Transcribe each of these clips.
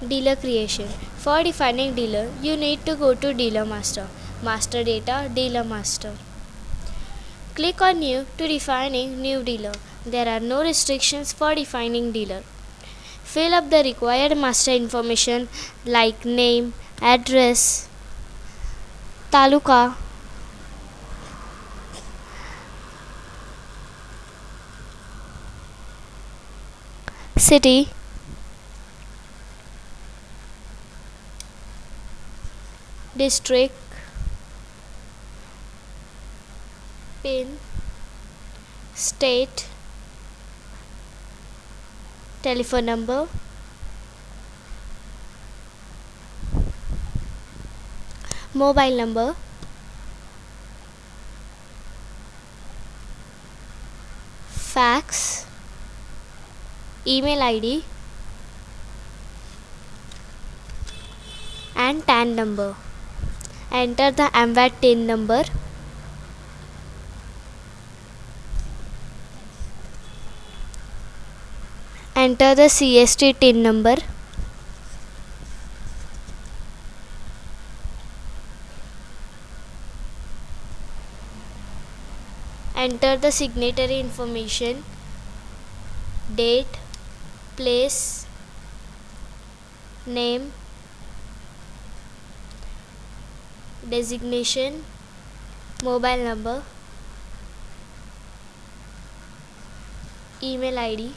Dealer creation. For defining dealer, you need to go to Dealer Master. Master data, Dealer Master. Click on New to defining new dealer. There are no restrictions for defining dealer. Fill up the required master information like name, address, taluka, city, district, pin, state, telephone number, mobile number, fax, email ID, and TAN number. Enter the MVAT TIN number. Enter the CST TIN number. Enter the signatory information, date, place, name, designation, mobile number, email ID,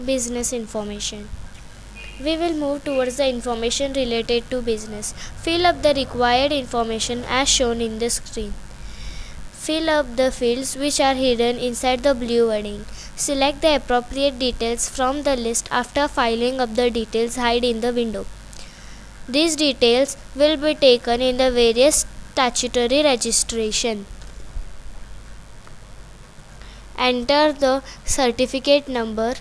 business information. We will move towards the information related to business. Fill up the required information as shown in the screen. Fill up the fields which are hidden inside the blue wording. Select the appropriate details from the list after filling up the details hide in the window. These details will be taken in the various statutory registration. Enter the certificate number.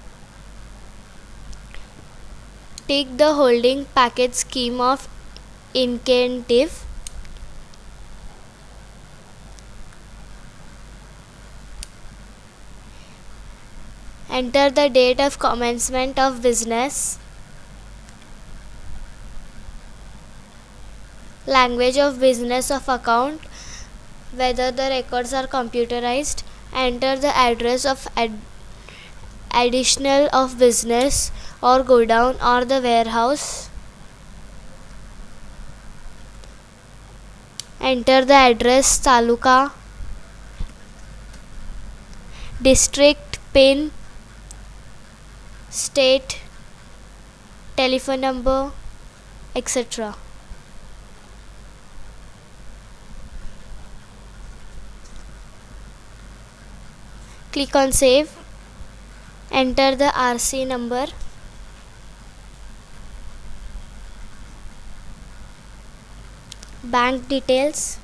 Tick the holding package scheme of incentive. Enter the date of commencement of business. Language of business of account, whether the records are computerized. Enter the address of additional of business or godown or the warehouse. Enter the address, taluka, district, pin, state, telephone number, etc. Click on save. Enter the RC number. Bank details.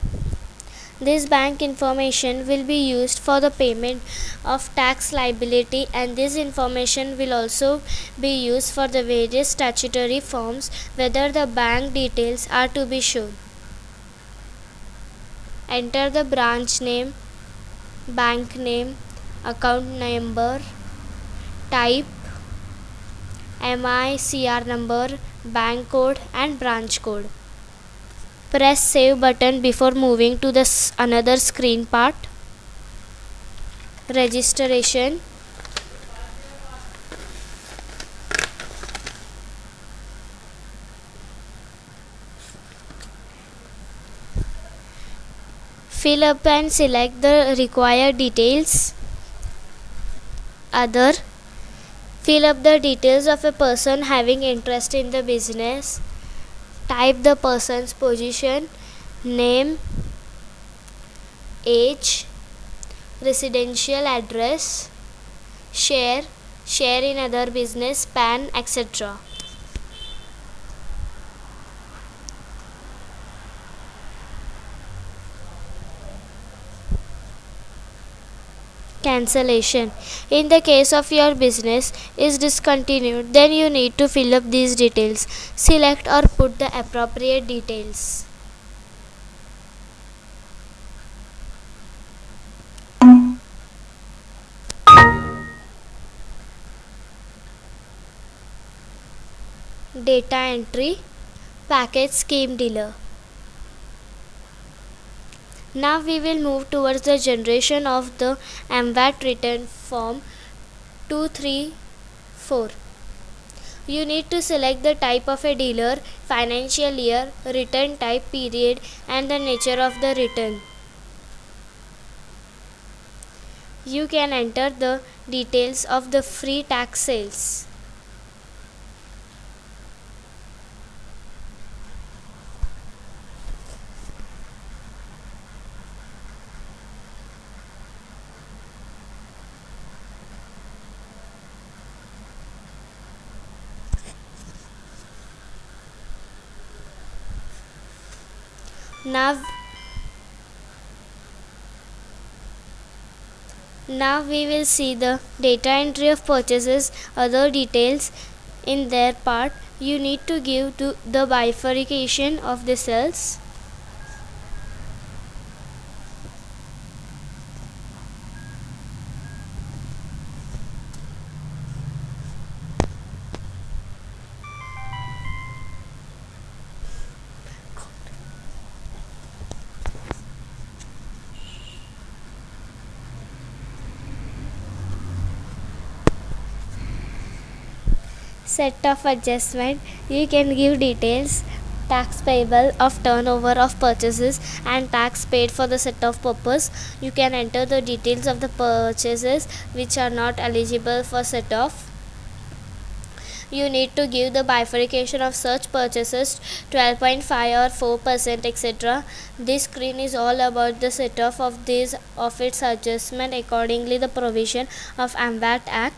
This bank information will be used for the payment of tax liability, and this information will also be used for the various statutory forms whether the bank details are to be shown. Enter the branch name, bank name, account number, type, MICR number, bank code and branch code. Press save button before moving to the another screen part. Registration. Fill up and select the required details. Other. Fill up the details of a person having interest in the business. Type the person's position, name, age, residential address, share in other business, PAN, etc. Cancellation. In the case of your business is discontinued, then you need to fill up these details. Select or put the appropriate details. data entry, package scheme dealer. Now we will move towards the generation of the MVAT return form 234. You need to select the type of a dealer, financial year, return type, period, and the nature of the return. You can enter the details of the free tax sales. Now we will see the data entry of purchases, other details. In their part, you need to give to the bifurcation of the cells. Set of adjustment, you can give details, tax payable of turnover of purchases and tax paid for the set of purpose. You can enter the details of the purchases which are not eligible for set off. You need to give the bifurcation of such purchases 12.5 or 4%, etc. This screen is all about the set off of its adjustment accordingly the provision of MVAT Act.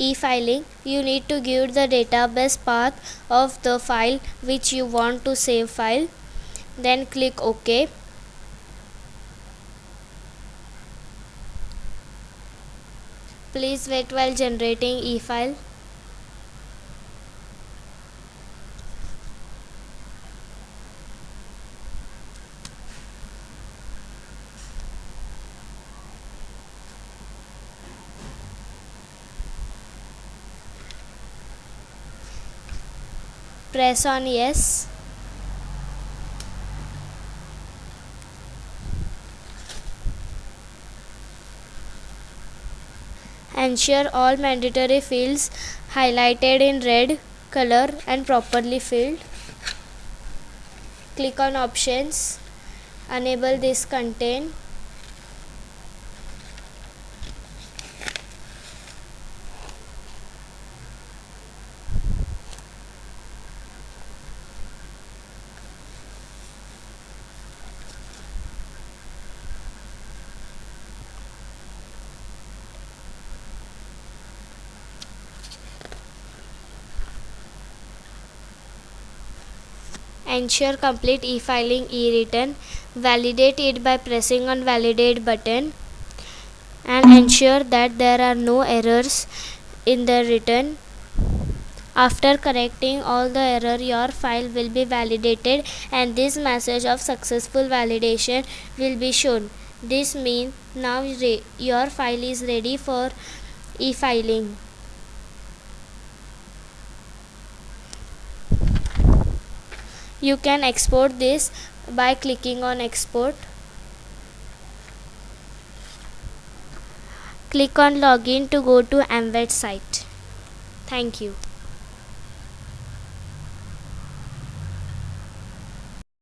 E-filing, you need to give the database path of the file which you want to save file. Then click OK. Please wait while generating e-file. Press on yes. Ensure all mandatory fields highlighted in red color and properly filled. Click on options. Enable this contain. Ensure complete e-filing e-return. Validate it by pressing on validate button and ensure that there are no errors in the return. After correcting all the error, your file will be validated and this message of successful validation will be shown. This means now your file is ready for e-filing. You can export this by clicking on export. Click on login to go to MVAT site. Thank you.